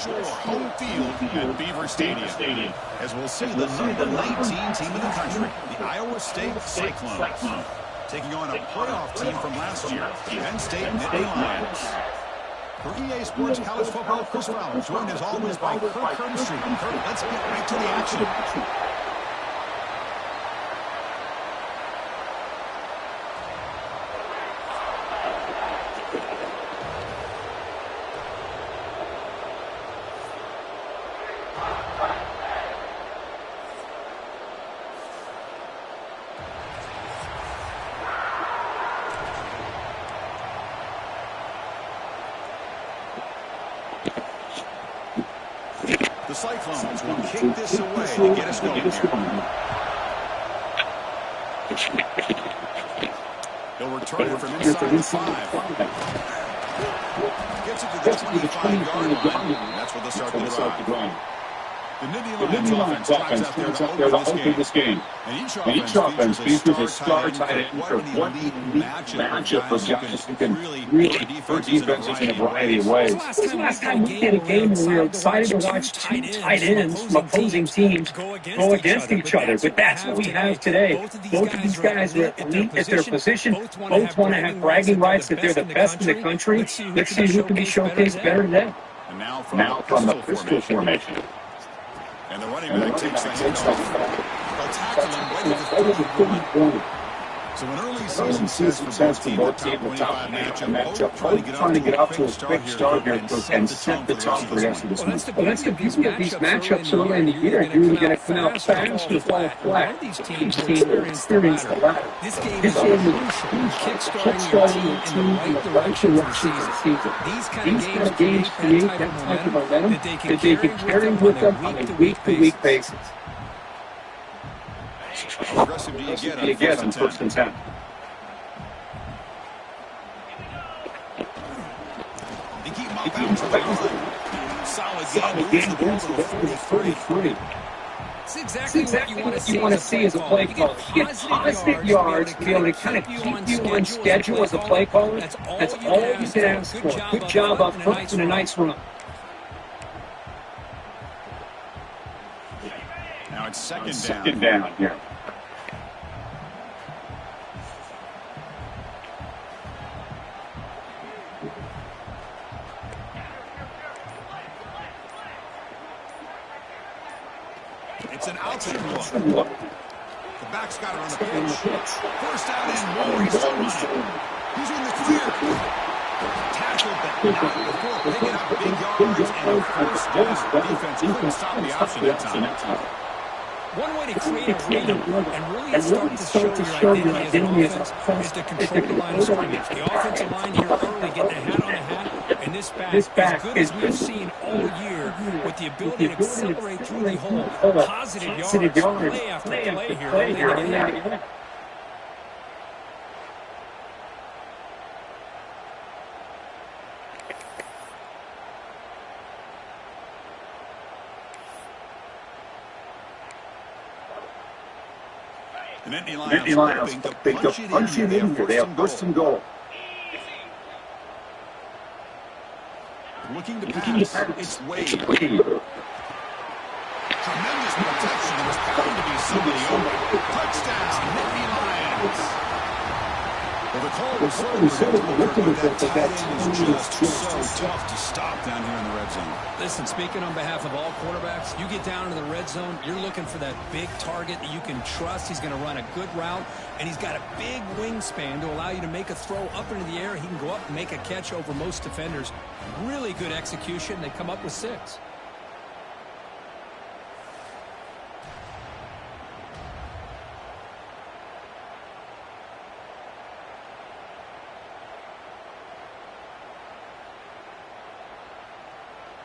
Shore home field at Beaver Stadium. As we'll see the number 19 team in the country, the Iowa State Cyclones, taking on a playoff team from last year, the Penn State Nittany Lions. For EA Sports College Football, Chris Fowler, joined as always by Kirk Herbstreit. Kirk, let's get right to the action. The Cyclones will kick this away to get us going here. He'll return it from inside the 5. Gets it to the 25-yard line. That's where they'll start the drive. The Nittany Lions offense drives out there to open this game. And each offense features a star tight end for one unique matchup for guys who can really hurt defenses in a variety of ways. When was the last time we had a game where we were excited to watch two tight ends from opposing teams go against each other? But that's what we have today. Both of these guys are elite at their position. Both want to have bragging rights that they're the best in the country. Let's see who can be showcased better today. And now from the pistol formation. And the running back takes the handoff. They'll tackle him right at the 30-point. So an early season success for both teams, the top matchup. Both trying to get off to a quick start here and set the tone for the rest of this month. Well, that's the beauty of these matchups early in the year. You're really going to come out fast or fall flat. Each team will experience the latter. This game is kickstarting the team in the right direction of the season. These kind of games create that type of momentum that they can carry with them on a week-to-week basis. How aggressive do you get on first and 10? They keep him up bounds. Solid game. Moves the ball to the 43. It's exactly what you want to see as a play caller. Get positive yards, be able to kind of keep you on schedule as a play caller. That's all you can ask for. Good job up front and a nice run. Now it's second down here. It's an outside look. The back's got it on the pitch. First down and more. He's still running. He's in the clear. Tackled but not before picking up big yards and a first down. The defense couldn't stop the option that time. One way to create a rhythm and really start to show your identity as an offense is to control the line of scrimmage. The offensive line here early getting a hat on a hat, and this back is good as we've seen all year with the ability to accelerate through the hole. Positive yards, play after play here early in the game. The Nittany Lions hoping to punch it in here. They have first and goal. Looking to pass. It's Wade. Tremendous protection. There was bound to be somebody open. Touchdown, Nittany Lions. Well, the call was so that tight end is just so tough to stop down here in the red zone. Listen, speaking on behalf of all quarterbacks, you get down into the red zone, you're looking for that big target that you can trust. He's going to run a good route, and he's got a big wingspan to allow you to make a throw up into the air. He can go up and make a catch over most defenders. Really good execution. They come up with 6.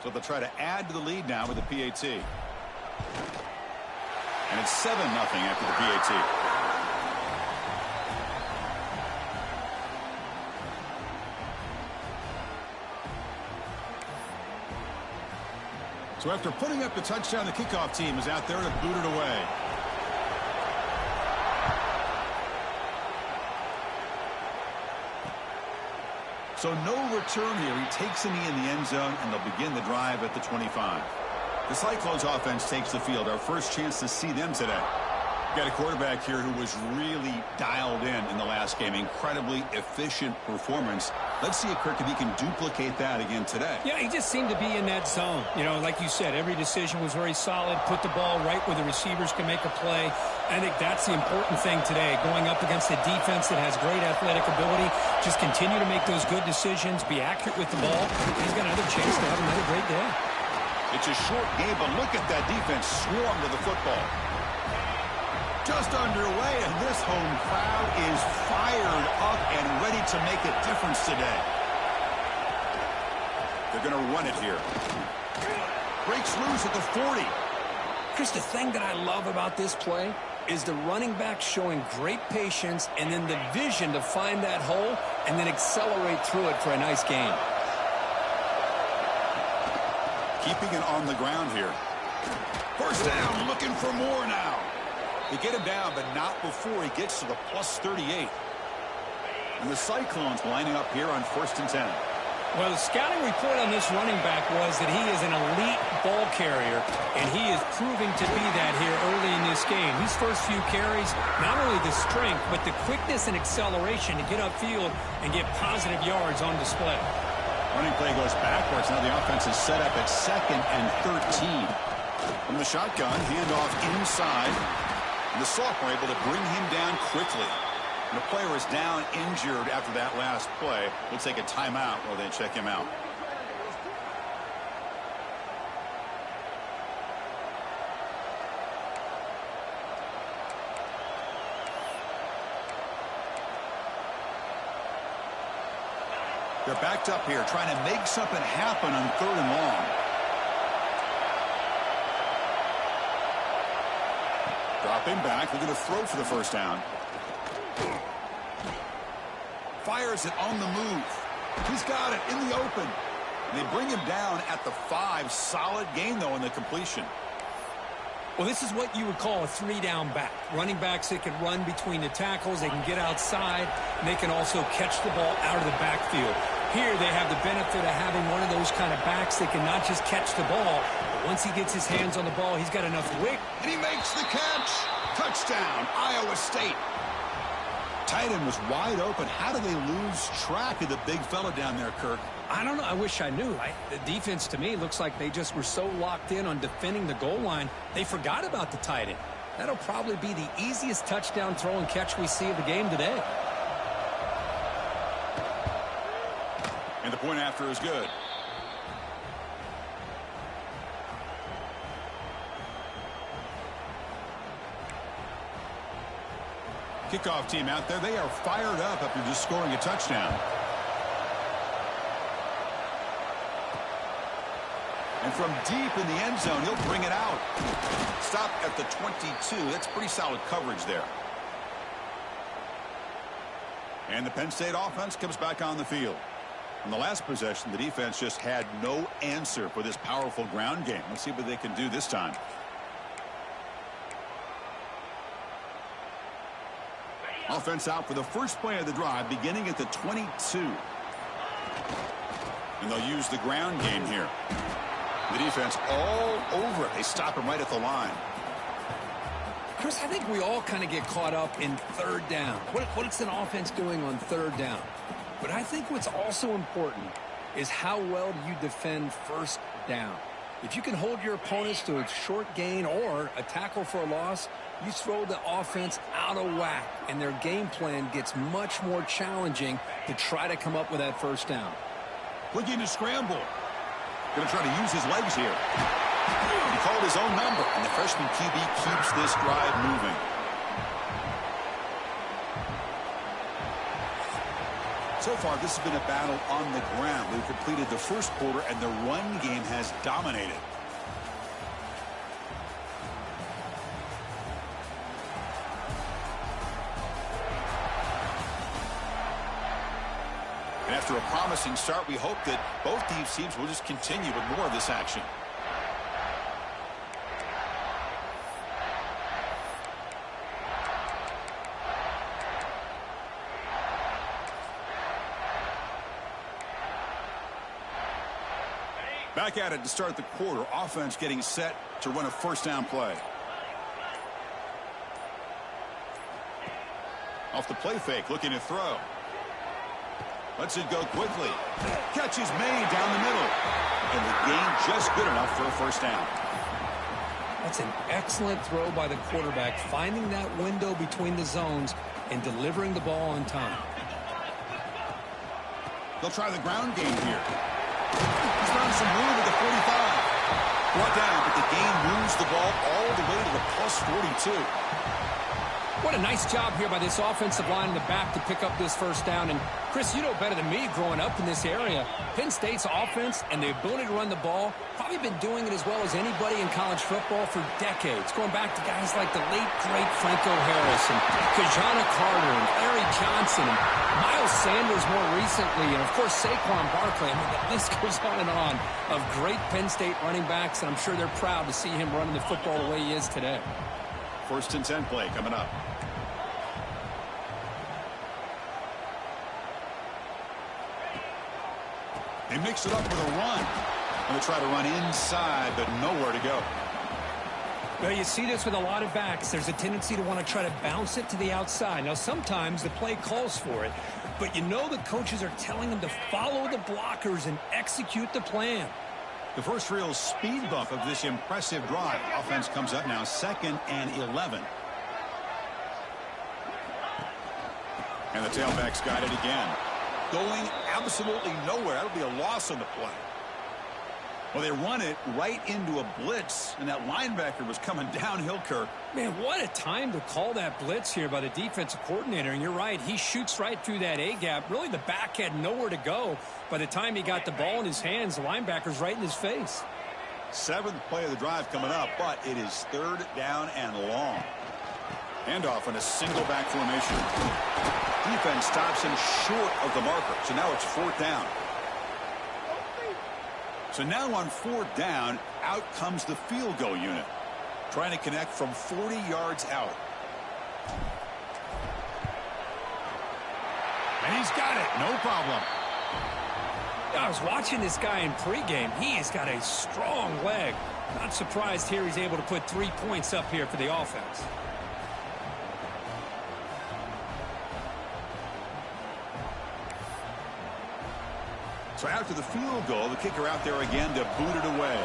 So they'll try to add to the lead now with the PAT. And it's 7-0 after the PAT. So after putting up the touchdown, the kickoff team is out there to boot it away. So no return here. He takes a knee in the end zone, and they'll begin the drive at the 25. The Cyclones offense takes the field. Our first chance to see them today. Got a quarterback here who was really dialed in the last game. Incredibly efficient performance. Let's see, Kirk, if he can duplicate that again today. Yeah, he just seemed to be in that zone. You know, like you said, every decision was very solid. Put the ball right where the receivers can make a play. I think that's the important thing today. Going up against a defense that has great athletic ability. Just continue to make those good decisions. Be accurate with the ball. He's got another chance to have another great day. It's a short game, but look at that defense swarm to the football. Just underway, and this home crowd is fired up and ready to make a difference today. They're going to run it here. Breaks loose at the 40. Chris, the thing that I love about this play is the running back showing great patience and then the vision to find that hole and then accelerate through it for a nice gain. Keeping it on the ground here. First down, looking for more now. They get him down, but not before he gets to the plus 38. And the Cyclones lining up here on 1st and 10. Well, the scouting report on this running back was that he is an elite ball carrier, and he is proving to be that here early in this game. These first few carries, not only the strength, but the quickness and acceleration to get upfield and get positive yards on display. Running play goes backwards. Now the offense is set up at 2nd and 13. From the shotgun, handoff inside. And the sophomore able to bring him down quickly. And the player is down injured after that last play. We'll take a timeout while they check him out. They're backed up here, trying to make something happen on 3rd and long. Dropping back, looking to throw for the first down. Fires it on the move. He's got it in the open. And they bring him down at the 5. Solid gain, though, in the completion. Well, this is what you would call a 3-down back. Running backs that can run between the tackles, they can get outside, and they can also catch the ball out of the backfield. Here they have the benefit of having one of those kind of backs that can not just catch the ball, but once he gets his hands on the ball, he's got enough wick. And he makes the catch. Touchdown, Iowa State. Tight end was wide open. How do they lose track of the big fella down there, Kirk? I don't know. I wish I knew. The defense, to me, looks like they just were so locked in on defending the goal line, they forgot about the tight end. That'll probably be the easiest touchdown throw and catch we see of the game today. And the point after is good. Kickoff team out there. They are fired up after just scoring a touchdown. And from deep in the end zone, he'll bring it out. Stop at the 22. That's pretty solid coverage there. And the Penn State offense comes back on the field. In the last possession, the defense just had no answer for this powerful ground game. Let's see what they can do this time. Offense out for the first play of the drive, beginning at the 22. And they'll use the ground game here. The defense all over it. They stop him right at the line. Chris, I think we all kind of get caught up in 3rd down. What's an offense doing on 3rd down? But I think what's also important is how well do you defend 1st down. If you can hold your opponents to a short gain or a tackle for a loss, you throw the offense out of whack, and their game plan gets much more challenging to try to come up with that 1st down. Looking to scramble. Going to try to use his legs here. He called his own number, and the freshman QB keeps this drive moving. So far, this has been a battle on the ground. We've completed the first quarter, and the run game has dominated. And after a promising start, we hope that both these teams will just continue with more of this action. Back at it to start the quarter. Offense getting set to run a first down play. Off the play fake, looking to throw. Lets it go quickly. Catch is made down the middle. And the gain just good enough for a first down. That's an excellent throw by the quarterback, finding that window between the zones and delivering the ball on time. They'll try the ground game here. He's found some room at the 45. Brought down, but the gain moves the ball all the way to the plus 42. What a nice job here by this offensive line in the back to pick up this first down. And, Chris, you know better than me growing up in this area, Penn State's offense and the ability to run the ball, probably been doing it as well as anybody in college football for decades, going back to guys like the late, great Franco Harris and Kajana Carter and Larry Johnson and Miles Sanders more recently, and, of course, Saquon Barkley. I mean, the list goes on of great Penn State running backs, and I'm sure they're proud to see him running the football the way he is today. 1st and 10 play coming up. They mix it up with a run. And they try to run inside, but nowhere to go. Well, you see this with a lot of backs. There's a tendency to want to try to bounce it to the outside. Now, sometimes the play calls for it, but you know the coaches are telling them to follow the blockers and execute the plan. The first real speed bump of this impressive drive. Offense comes up now 2nd and 11. And the tailback's got it again. Going absolutely nowhere. That'll be a loss on the play. Well, they run it right into a blitz, and that linebacker was coming downhill, Kirk. Man, what a time to call that blitz here by the defensive coordinator. And you're right, he shoots right through that A-gap. Really, the back had nowhere to go. By the time he got the ball in his hands, the linebacker's right in his face. 7th play of the drive coming up, but it is 3rd down and long. Handoff in a single back formation. Defense stops him short of the marker, so now it's 4th down. So now on 4th down, out comes the field goal unit. Trying to connect from 40 yards out. And he's got it, no problem. I was watching this guy in pregame. He has got a strong leg. Not surprised here he's able to put 3 points up here for the offense. So after the field goal, the kicker out there again to boot it away.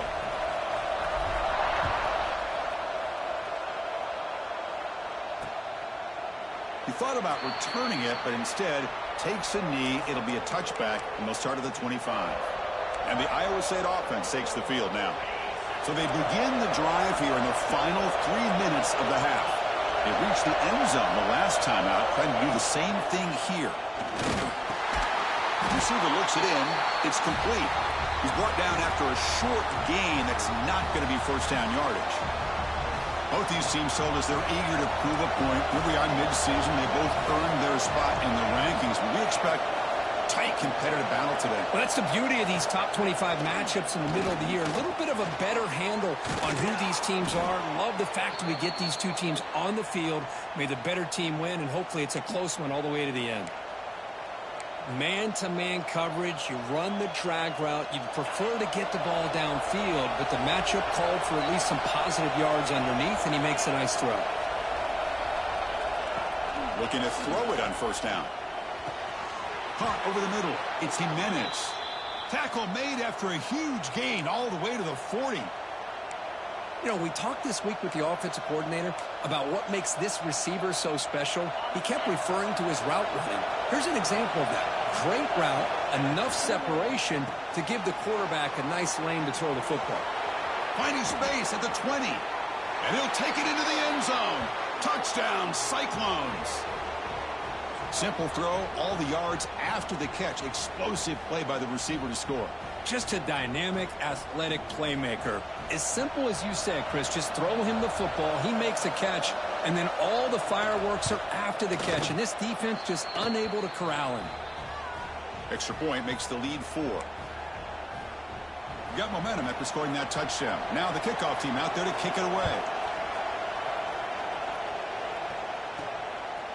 He thought about returning it, but instead takes a knee. It'll be a touchback, and they'll start at the 25. And the Iowa State offense takes the field now. So they begin the drive here in the final 3 minutes of the half. They reached the end zone the last time out, trying to do the same thing here. Receiver looks it in. It's complete. He's brought down after a short gain that's not going to be first down yardage. Both these teams told us they're eager to prove a point. Here we are mid-season. They both earned their spot in the rankings. But we expect tight competitive battle today. Well, that's the beauty of these top 25 matchups in the middle of the year. A little bit of a better handle on who these teams are. Love the fact that we get these two teams on the field. May the better team win, and hopefully it's a close one all the way to the end. Man-to-man coverage, you run the drag route. You'd prefer to get the ball downfield, but the matchup called for at least some positive yards underneath, and he makes a nice throw. Looking to throw it on first down. Caught over the middle. It's Jimenez. Tackle made after a huge gain all the way to the 40. You know, we talked this week with the offensive coordinator about what makes this receiver so special. He kept referring to his route running. Here's an example of that. Great route, enough separation to give the quarterback a nice lane to throw the football. Finding space at the 20. And he'll take it into the end zone. Touchdown, Cyclones. Simple throw, all the yards after the catch. Explosive play by the receiver to score. Just a dynamic, athletic playmaker. As simple as you said, Chris, just throw him the football, he makes a catch, and then all the fireworks are after the catch, and this defense just unable to corral him. Extra point makes the lead 4. Got momentum after scoring that touchdown. Now the kickoff team out there to kick it away.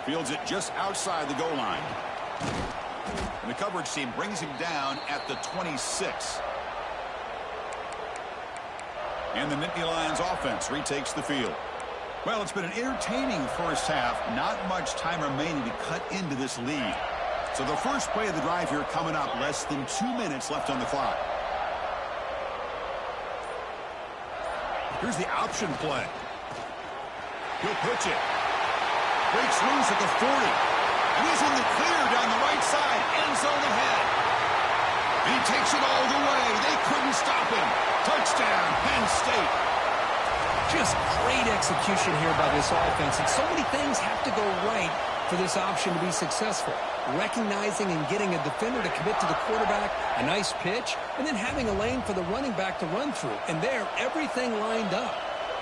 Fields it just outside the goal line. And the coverage team brings him down at the 26. And the Nittany Lions offense retakes the field. Well, it's been an entertaining first half. Not much time remaining to cut into this lead. So the first play of the drive here coming up. Less than 2 minutes left on the clock. Here's the option play. He'll pitch it. Breaks loose at the 40. And he's in the clear down the right side. End zone ahead. And he takes it all the way. They couldn't stop him. Touchdown, Penn State. Just great execution here by this offense. And so many things have to go right for this option to be successful. Recognizing and getting a defender to commit to the quarterback, a nice pitch, and then having a lane for the running back to run through. And there, everything lined up.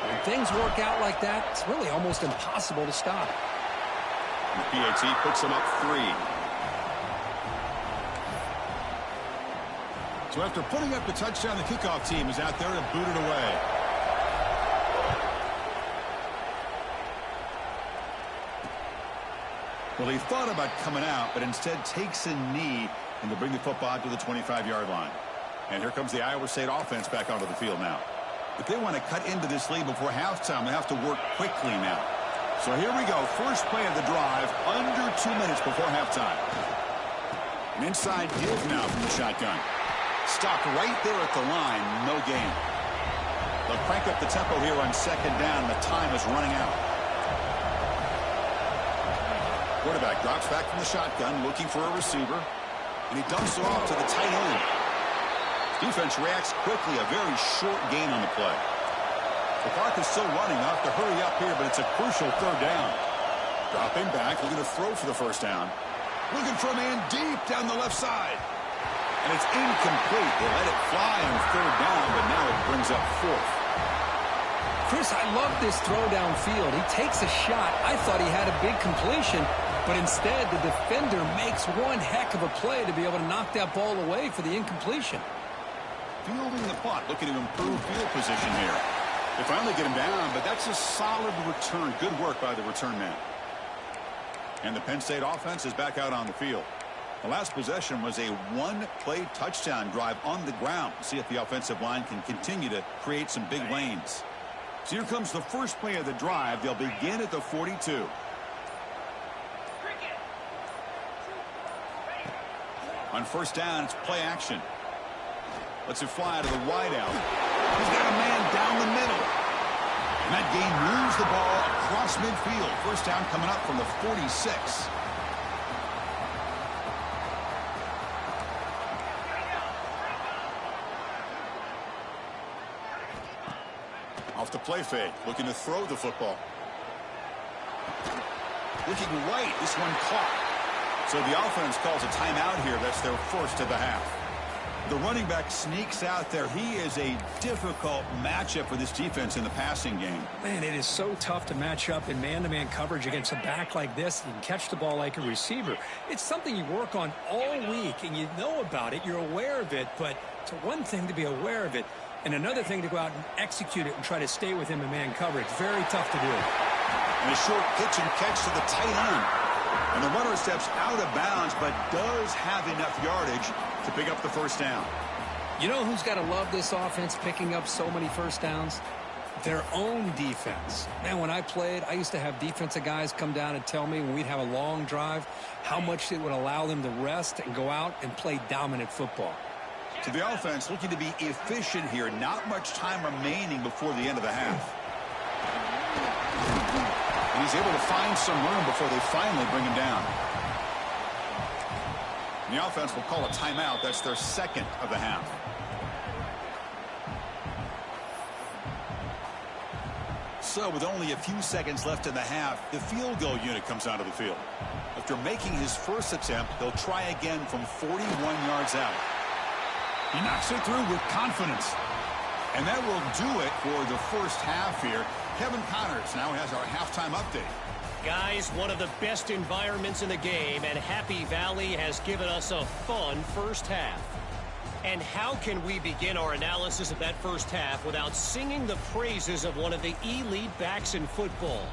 When things work out like that, it's really almost impossible to stop. The PAT puts him up 3. So after putting up the touchdown, the kickoff team is out there to boot it away. Well, he thought about coming out, but instead takes a knee and to bring the football to the 25-yard line. And here comes the Iowa State offense back onto the field now. If they want to cut into this lead before halftime, they have to work quickly now. So here we go. First play of the drive, under 2 minutes before halftime. An inside give now from the shotgun. Stopped right there at the line. No gain. They'll crank up the tempo here on second down. The time is running out. Quarterback drops back from the shotgun, looking for a receiver. And he dumps it off to the tight end. Defense reacts quickly. A very short gain on the play. The clock is still running. They'll have to hurry up here, but it's a crucial third down. Dropping back, looking to throw for the first down. Looking for a man deep down the left side. And it's incomplete. They let it fly on third down, but now it brings up 4th. Chris, I love this throw downfield. He takes a shot. I thought he had a big completion, but instead the defender makes one heck of a play to be able to knock that ball away for the incompletion. Fielding the punt, looking to improve field position here. They finally get him down, but that's a solid return. Good work by the return man. And the Penn State offense is back out on the field. The last possession was a one-play touchdown drive on the ground. See if the offensive line can continue to create some big lanes. So here comes the first play of the drive. They'll begin at the 42. On first down, it's play action. Lets it fly to the wideout. He's got a man down the middle. And that game moves the ball across midfield. First down coming up from the 46. Off the play fake, looking to throw the football. Looking right, this one caught. So the offense calls a timeout here. That's their first of the half. The running back sneaks out there. He is a difficult matchup for this defense in the passing game. Man, it is so tough to match up in man-to-man coverage against a back like this and catch the ball like a receiver. It's something you work on all week, and you know about it. You're aware of it, but it's one thing to be aware of it, and another thing to go out and execute it and try to stay with him in man coverage. Very tough to do. And a short pitch and catch to the tight end. And the runner steps out of bounds, but does have enough yardage to pick up the first down. You know who's got to love this offense picking up so many first downs? Their own defense. Man, when I played, I used to have defensive guys come down and tell me when we'd have a long drive how much it would allow them to rest and go out and play dominant football. To the offense, looking to be efficient here. Not much time remaining before the end of the half. And he's able to find some room before they finally bring him down. And the offense will call a timeout. That's their second of the half. So with only a few seconds left in the half, the field goal unit comes onto the field. After making his first attempt, he'll try again from 41 yards out. He knocks it through with confidence. And that will do it for the first half here. Kevin Connors now has our halftime update. Guys, one of the best environments in the game, and Happy Valley has given us a fun first half. And how can we begin our analysis of that first half without singing the praises of one of the elite backs in football?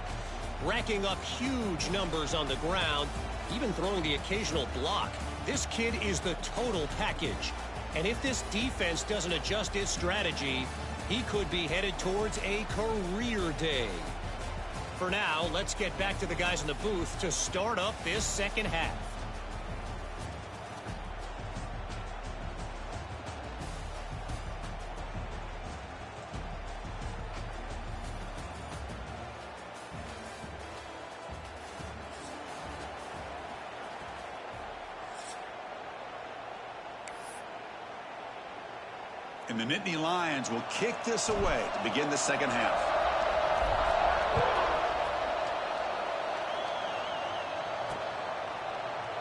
Racking up huge numbers on the ground, even throwing the occasional block. This kid is the total package. And if this defense doesn't adjust its strategy, He could be headed towards a career day. For now, let's get back to the guys in the booth to start up this second half. And the Nittany Lions will kick this away to begin the second half.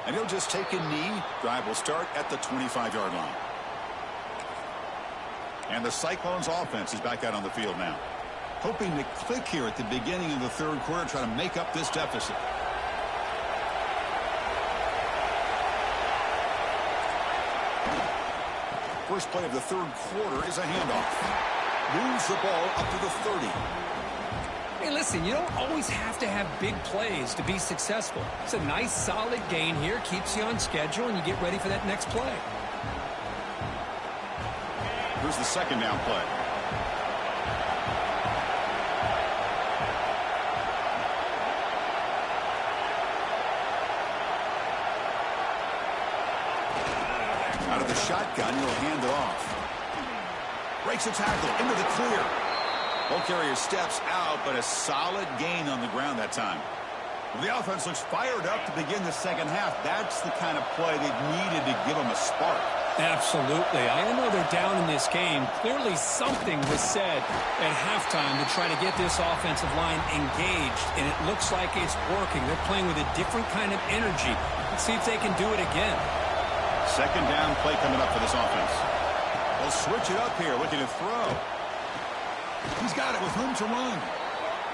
And he'll just take a knee. Drive will start at the 25-yard line. And the Cyclones offense is back out on the field now. Hoping to click here at the beginning of the third quarter, try to make up this deficit. First play of the third quarter is a handoff. Moves the ball up to the 30. Hey, listen, you don't always have to have big plays to be successful. It's a nice, solid gain here. Keeps you on schedule, and you get ready for that next play. Here's the second down play. Out of the shotgun, he'll hand it off. Breaks a tackle into the clear. Ball carrier steps out, but a solid gain on the ground that time. Well, the offense looks fired up to begin the second half. That's the kind of play they've needed to give them a spark. Absolutely. I know they're down in this game. Clearly something was said at halftime to try to get this offensive line engaged, and it looks like it's working. They're playing with a different kind of energy. Let's see if they can do it again. Second down play coming up for this offense. They'll switch it up here, looking to throw. He's got it with room to run.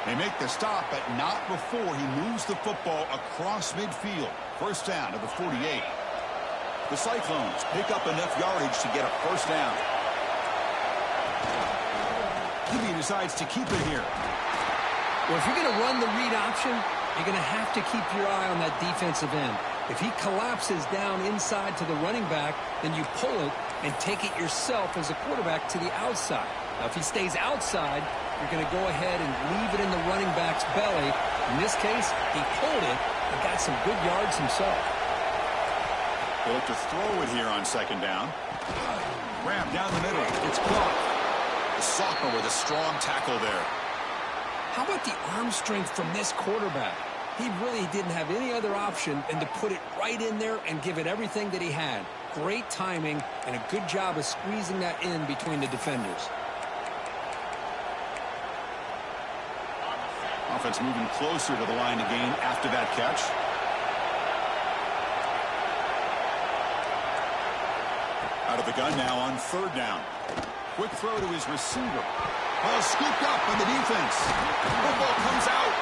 They make the stop, but not before he moves the football across midfield. First down to the 48. The Cyclones pick up enough yardage to get a first down. He decides to keep it here. Well, if you're going to run the read option, you're going to have to keep your eye on that defensive end. If he collapses down inside to the running back, then you pull it and take it yourself as a quarterback to the outside. Now, if he stays outside, you're going to go ahead and leave it in the running back's belly. In this case, he pulled it and got some good yards himself. They'll look to throw it here on second down. Grab down the middle. It's caught. The sophomore with a strong tackle there. How about the arm strength from this quarterback? He really didn't have any other option than to put it right in there and give it everything that he had. Great timing and a good job of squeezing that in between the defenders. Offense moving closer to the line to gain after that catch. Out of the gun now on third down. Quick throw to his receiver. Ball scooped up on the defense. Football comes out.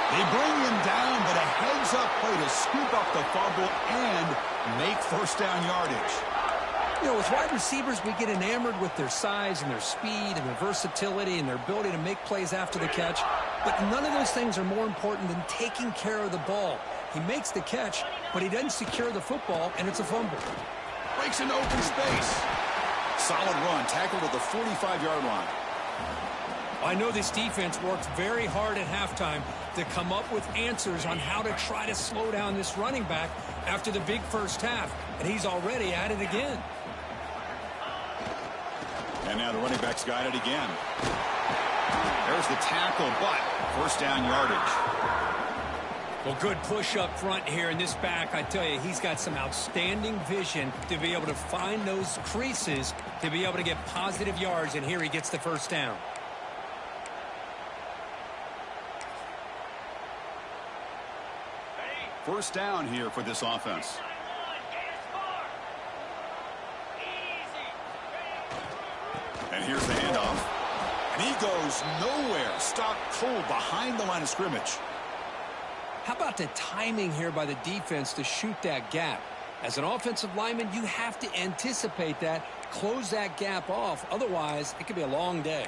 They bring him down, but a heads-up play to scoop up the fumble and make first down yardage. You know, with wide receivers, we get enamored with their size and their speed and their versatility and their ability to make plays after the catch. But none of those things are more important than taking care of the ball. He makes the catch, but he doesn't secure the football, and it's a fumble. Breaks into open space. Solid run, tackled at the 45-yard line. I know this defense worked very hard at halftime to come up with answers on how to try to slow down this running back after the big first half, and he's already at it again. And now the running back's got it again. There's the tackle, but first down yardage. Well, good push up front here in this back. I tell you, he's got some outstanding vision to be able to find those creases to be able to get positive yards, and here he gets the first down. First down here for this offense. And here's the handoff. And he goes nowhere. Stopped cold behind the line of scrimmage. How about the timing here by the defense to shoot that gap? As an offensive lineman, you have to anticipate that, close that gap off. Otherwise, it could be a long day.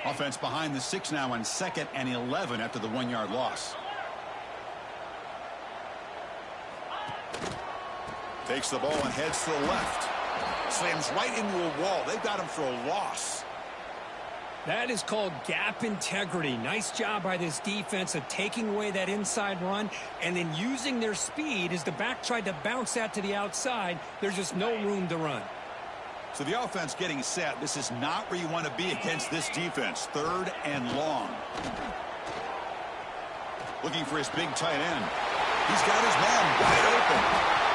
Offense behind the 6 now on 2nd and 11 after the 1-yard loss. Takes the ball and heads to the left. Slams right into a wall. They've got him for a loss. That is called gap integrity. Nice job by this defense of taking away that inside run and then using their speed as the back tried to bounce that to the outside. There's just no room to run. So the offense getting set. This is not where you want to be against this defense. 3rd and long. Looking for his big tight end. He's got his man wide open.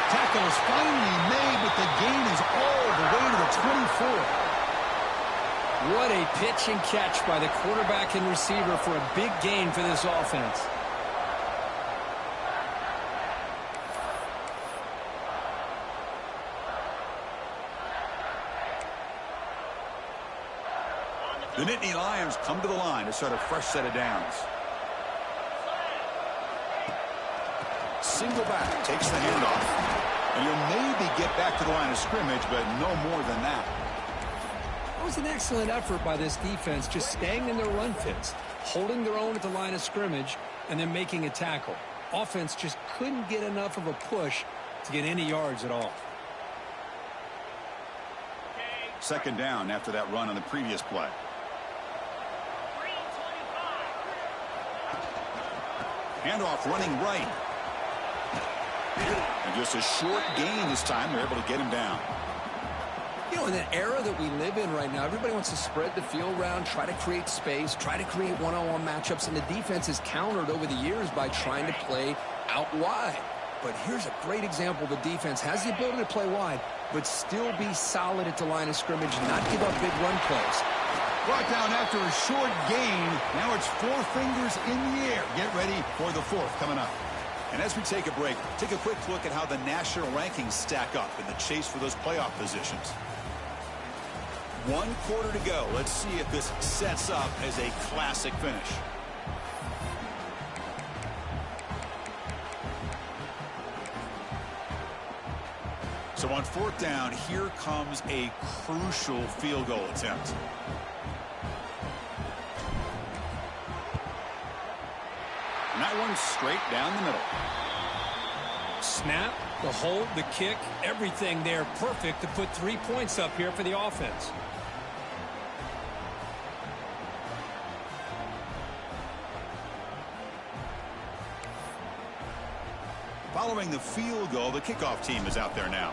Tackle is finally made, but the gain is all the way to the 24. What a pitch and catch by the quarterback and receiver for a big gain for this offense. The Nittany Lions come to the line to start a fresh set of downs. Single back takes the handoff. And he'll maybe get back to the line of scrimmage, but no more than that. It was an excellent effort by this defense, just staying in their run fits, holding their own at the line of scrimmage, and then making a tackle. Offense just couldn't get enough of a push to get any yards at all. 2nd down after that run on the previous play. Handoff running right. And just a short gain this time. They're able to get him down. You know, in the era that we live in right now, everybody wants to spread the field around, try to create space, try to create one-on-one matchups, and the defense has countered over the years by trying to play out wide. But here's a great example. The defense has the ability to play wide, but still be solid at the line of scrimmage, not give up big run plays. Brought down after a short gain. Now it's 4 fingers in the air. Get ready for the 4th coming up. And as we take a break, take a quick look at how the national rankings stack up in the chase for those playoff positions. 1 quarter to go. Let's see if this sets up as a classic finish. So on 4th down, here comes a crucial field goal attempt. And that one's straight down the middle. Snap, the hold, the kick, everything there perfect to put 3 points up here for the offense. Following the field goal, the kickoff team is out there now.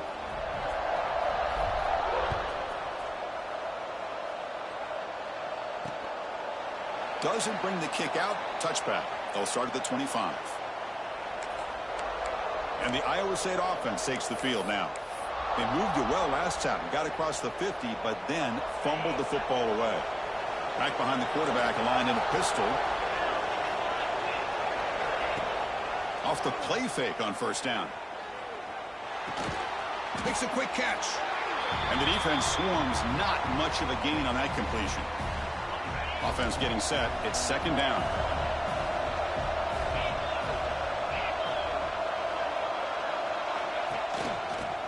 Doesn't bring the kick out. Touchback. They'll start at the 25. And the Iowa State offense takes the field now. They moved it well last time. Got across the 50, but then fumbled the football away. Back behind the quarterback, aligned in a pistol. Off the play fake on 1st down. Makes a quick catch. And the defense swarms. Not much of a gain on that completion. Offense getting set. It's 2nd down.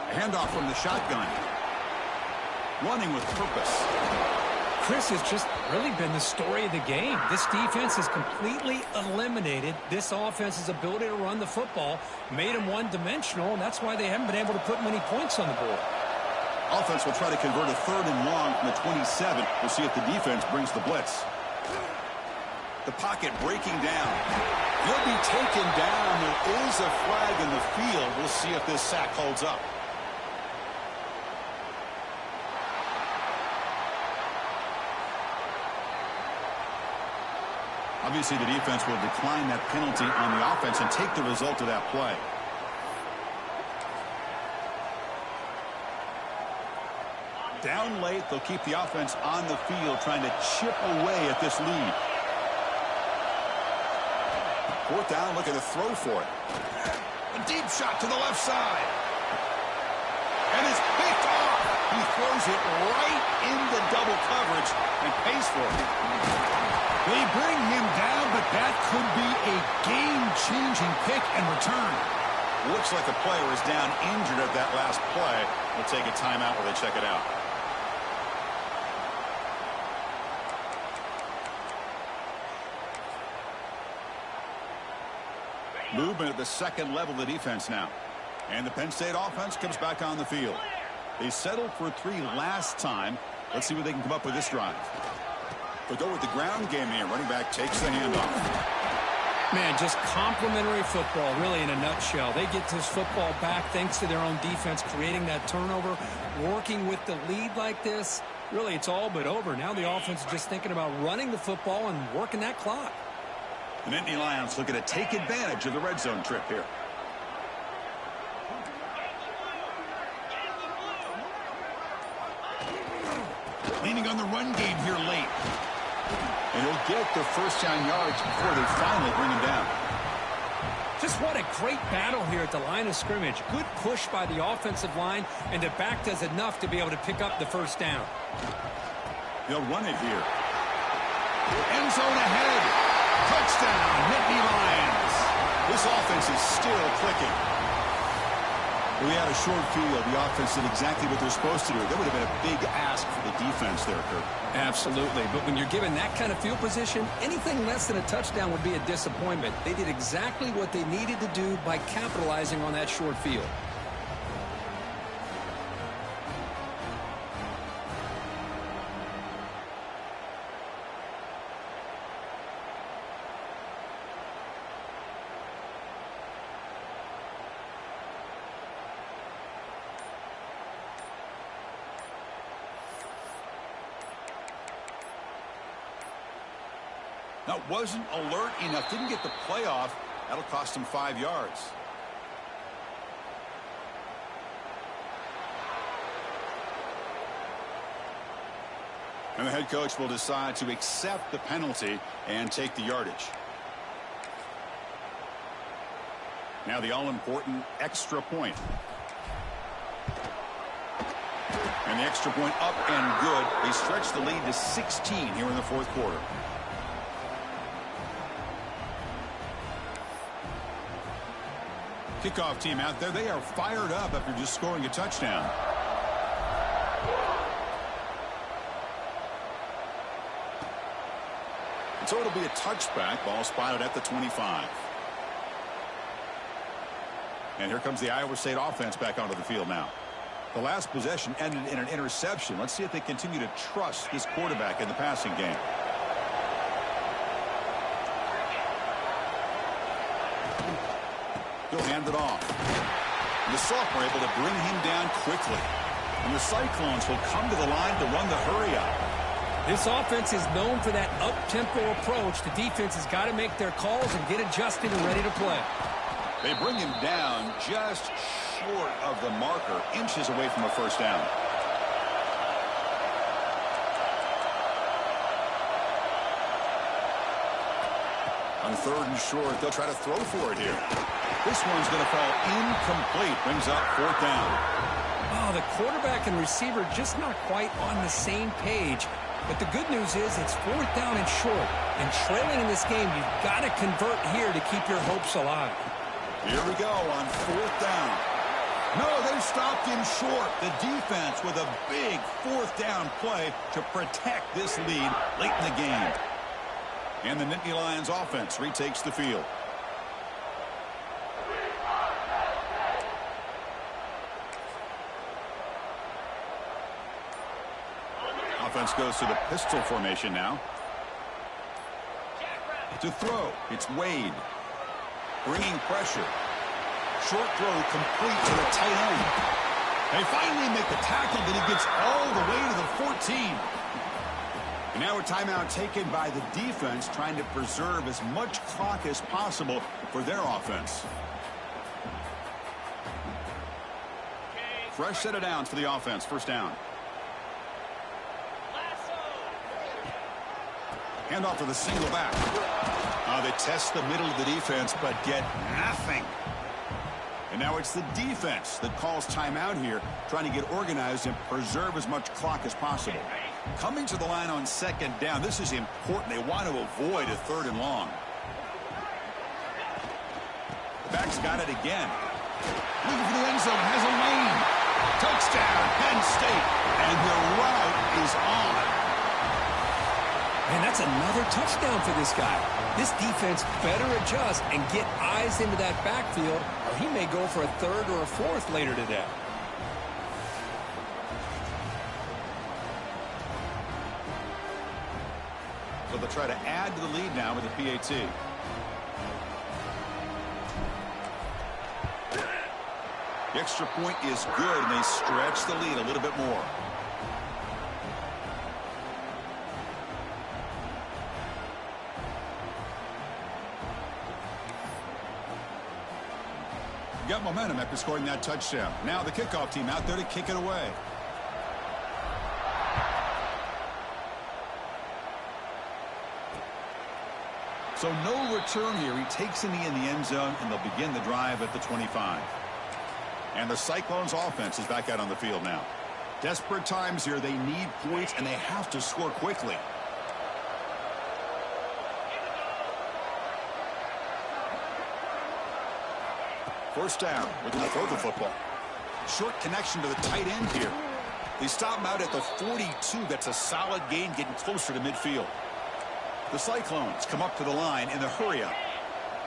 Handoff from the shotgun. Running with purpose. Chris has just really been the story of the game. This defense has completely eliminated this offense's ability to run the football, made them one-dimensional, and that's why they haven't been able to put many points on the board. Offense will try to convert a 3rd and long from the 27. We'll see if the defense brings the blitz. The pocket breaking down. He'll be taken down. There is a flag in the field. We'll see if this sack holds up. Obviously, the defense will decline that penalty on the offense and take the result of that play. Down late, they'll keep the offense on the field, trying to chip away at this lead. 4th down, looking to throw for it. A deep shot to the left side. And it's picked off. He throws it right into double coverage and pays for it. They bring him down, but that could be a game-changing pick and return. Looks like the player is down injured at that last play. We'll take a timeout while they check it out. Movement at the 2nd level of the defense now. And the Penn State offense comes back on the field. They settled for 3 last time. Let's see what they can come up with this drive. They'll go with the ground game here. Running back takes the handoff. Man, just complimentary football, really, in a nutshell. They get this football back thanks to their own defense, creating that turnover, working with the lead like this. Really, it's all but over. Now the offense is just thinking about running the football and working that clock. The Nittany Lions looking to take advantage of the red zone trip here. Leaning on the run game here late. And he'll get the first down yards before they finally bring him down. Just what a great battle here at the line of scrimmage. Good push by the offensive line, and the back does enough to be able to pick up the first down. They'll run it here. End zone ahead. Touchdown, Nittany Lions. This offense is still clicking. We had a short field. The offense did exactly what they're supposed to do. That would have been a big ask for the defense there, Kirk. Absolutely. But when you're given that kind of field position, anything less than a touchdown would be a disappointment. They did exactly what they needed to do by capitalizing on that short field. That wasn't alert enough. Didn't get the playoff. That'll cost him 5 yards. And the head coach will decide to accept the penalty and take the yardage. Now the all-important extra point. And the extra point up and good. They stretch the lead to 16 here in the fourth quarter. Kickoff team out there. They are fired up after just scoring a touchdown. And so it'll be a touchback. Ball spotted at the 25. And here comes the Iowa State offense back onto the field now. The last possession ended in an interception. Let's see if they continue to trust this quarterback in the passing game. He'll hand it off. And the sophomore able to bring him down quickly. And the Cyclones will come to the line to run the hurry-up. This offense is known for that up-tempo approach. The defense has got to make their calls and get adjusted and ready to play. They bring him down just short of the marker, inches away from a first down. On third and short, they'll try to throw for it here. This one's going to fall incomplete. Brings up fourth down. Oh, the quarterback and receiver just not quite on the same page. But the good news is it's fourth down and short. And trailing in this game, you've got to convert here to keep your hopes alive. Here we go on fourth down. No, they stopped him short. The defense with a big fourth down play to protect this lead late in the game. And the Nittany Lions offense retakes the field. Offense goes to the pistol formation now. To throw, it's Wade. Bringing pressure. Short throw complete to the tight end. They finally make the tackle, but he gets all the way to the 14. And now a timeout taken by the defense, trying to preserve as much clock as possible for their offense. Fresh set of downs for the offense. First down. Hand off to the single back. They test the middle of the defense, but get nothing. And now it's the defense that calls timeout here, trying to get organized and preserve as much clock as possible. Coming to the line on second down, this is important. They want to avoid a third and long. The back's got it again. Looking for the end zone, has a lane. Touchdown, Penn State. And the route is on. Man, that's another touchdown for this guy. This defense better adjust and get eyes into that backfield, or he may go for a third or a fourth later today. but they'll try to add to the lead now with the PAT. The extra point is good, and they stretch the lead a little bit more. Got momentum after scoring that touchdown. Now the kickoff team out there to kick it away. So no return here. He takes in the end zone, and they'll begin the drive at the 25. And the Cyclones offense is back out on the field now. Desperate times here. They need points, and they have to score quickly. First down, looking to throw the football. Short connection to the tight end here. They stop him out at the 42. That's a solid gain, getting closer to midfield. The Cyclones come up to the line in the hurry-up.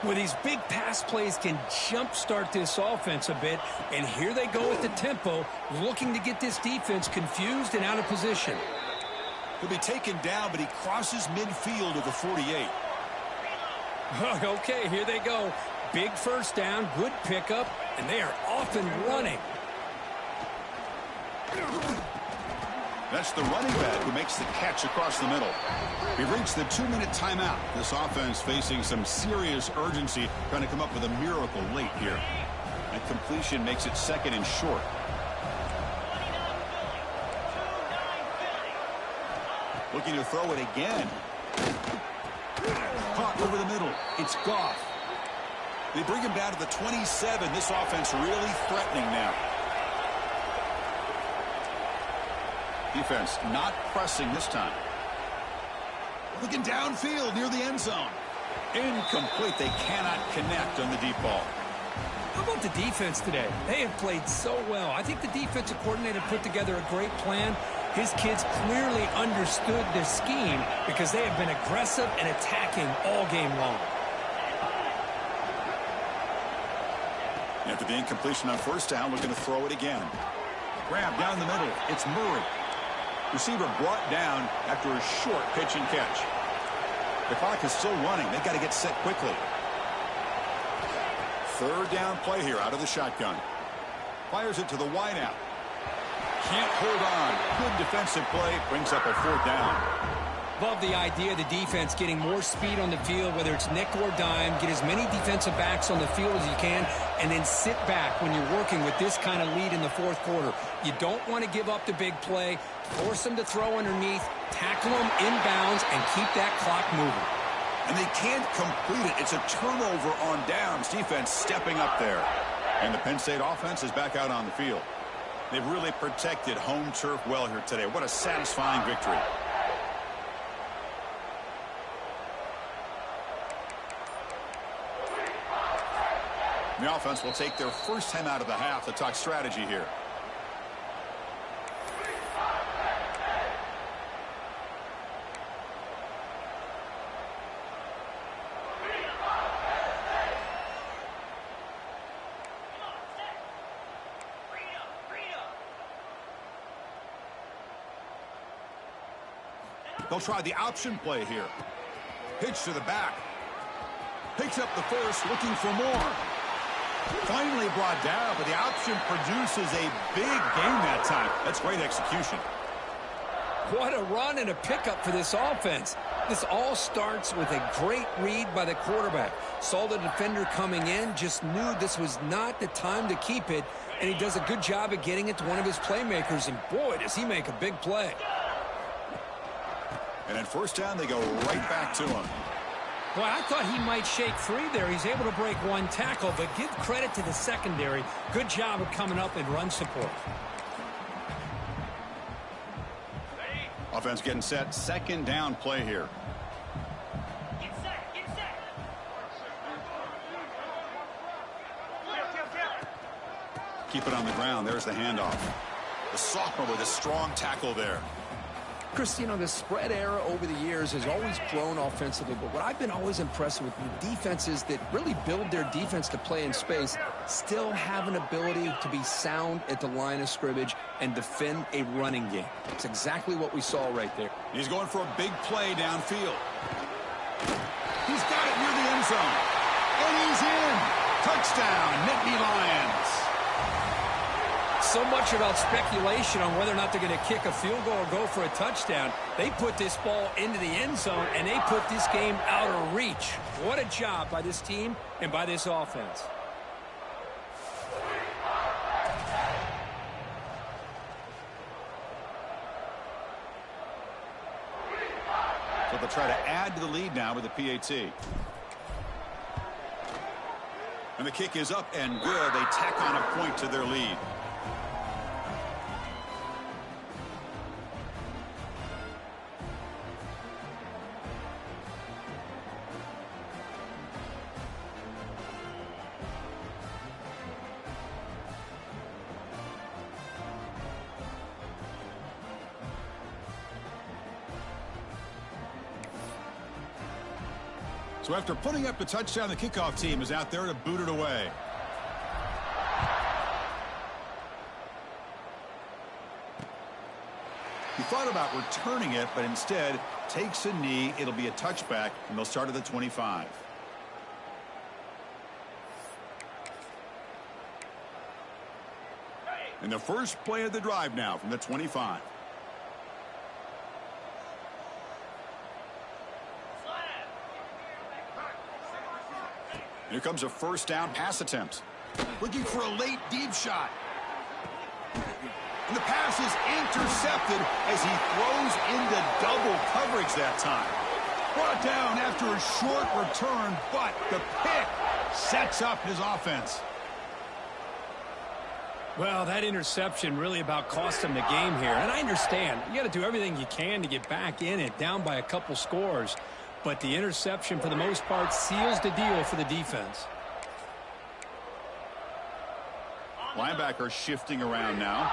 Well, these big pass plays can jumpstart this offense a bit, and here they go with the tempo, looking to get this defense confused and out of position. He'll be taken down, but he crosses midfield of the 48. Okay, here they go. Big first down, good pickup, and they are off and running. That's the running back who makes the catch across the middle. We've reached the 2-minute timeout. This offense facing some serious urgency, trying to come up with a miracle late here. And completion makes it second and short. Looking to throw it again. Caught over the middle. It's Goff. They bring him down to the 27. This offense really threatening now. Defense not pressing this time. Looking downfield near the end zone. Incomplete. They cannot connect on the deep ball. How about the defense today? They have played so well. I think the defensive coordinator put together a great plan. His kids clearly understood their scheme because they have been aggressive and attacking all game long. After the incompletion on first down, looking to throw it again. Grab down the middle. It's Murray. Receiver brought down after a short pitch and catch. The clock is still running. They've got to get set quickly. Third down play here out of the shotgun. Fires it to the wideout. Can't hold on. Good defensive play. Brings up a fourth down. Love the idea of the defense getting more speed on the field, whether it's nickel or dime. Get as many defensive backs on the field as you can, and then sit back when you're working with this kind of lead in the fourth quarter. You don't want to give up the big play. Force them to throw underneath, tackle them inbounds, and keep that clock moving. And they can't complete it. It's a turnover on downs. Defense stepping up there. And the Penn State offense is back out on the field. They've really protected home turf well here today. What a satisfying victory. The offense will take their first time out of the half to talk strategy here. They'll try the option play here. Pitch to the back. Picks up the first, looking for more. Finally brought down, but the option produces a big gain that time. That's great execution. What a run and a pickup for this offense. This all starts with a great read by the quarterback. Saw the defender coming in, just knew this was not the time to keep it, and he does a good job of getting it to one of his playmakers, and boy, does he make a big play. And at first down, they go right back to him. Boy, I thought he might shake free there. He's able to break one tackle, but give credit to the secondary. Good job of coming up in run support. Offense getting set. Second down play here. Get set, get set. Keep it on the ground. There's the handoff. The sophomore with a strong tackle there. Chris, you know, the spread era over the years has always grown offensively, but what I've been always impressed with defenses that really build their defense to play in space still have an ability to be sound at the line of scrimmage and defend a running game. It's exactly what we saw right there. He's going for a big play downfield. He's got it near the end zone. And he's in. Touchdown, Nittany Lions. So much about speculation on whether or not they're going to kick a field goal or go for a touchdown. They put this ball into the end zone, and they put this game out of reach. What a job by this team and by this offense. So they'll try to add to the lead now with the PAT. And the kick is up and good. They tack on a point to their lead. So after putting up the touchdown, the kickoff team is out there to boot it away. He thought about returning it, but instead takes a knee. It'll be a touchback, and they'll start at the 25. And the first play of the drive now from the 25. Here comes a first down pass attempt. Looking for a late deep shot. And the pass is intercepted as he throws into double coverage that time. Brought down after a short return, but the pick sets up his offense. Well, that interception really about cost him the game here. And I understand. You got to do everything you can to get back in it, down by a couple scores. But the interception, for the most part, seals the deal for the defense. Linebacker shifting around now.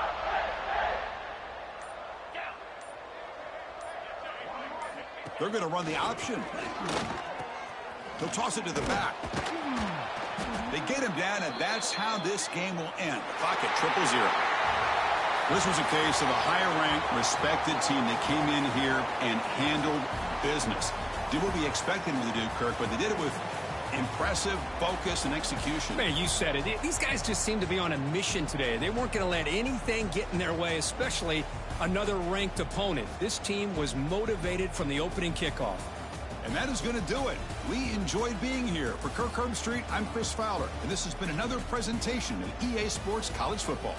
They're going to run the option. They'll toss it to the back. They get him down, and that's how this game will end. The clock at 0-0. This was a case of a higher-ranked, respected team that came in here and handled business. Did what we expected them to do, Kirk, but they did it with impressive focus and execution. Man, you said it. These guys just seem to be on a mission today. They weren't going to let anything get in their way, especially another ranked opponent. This team was motivated from the opening kickoff. And that is going to do it. We enjoyed being here. For Kirk Herbstreit, I'm Chris Fowler, and this has been another presentation of EA Sports College Football.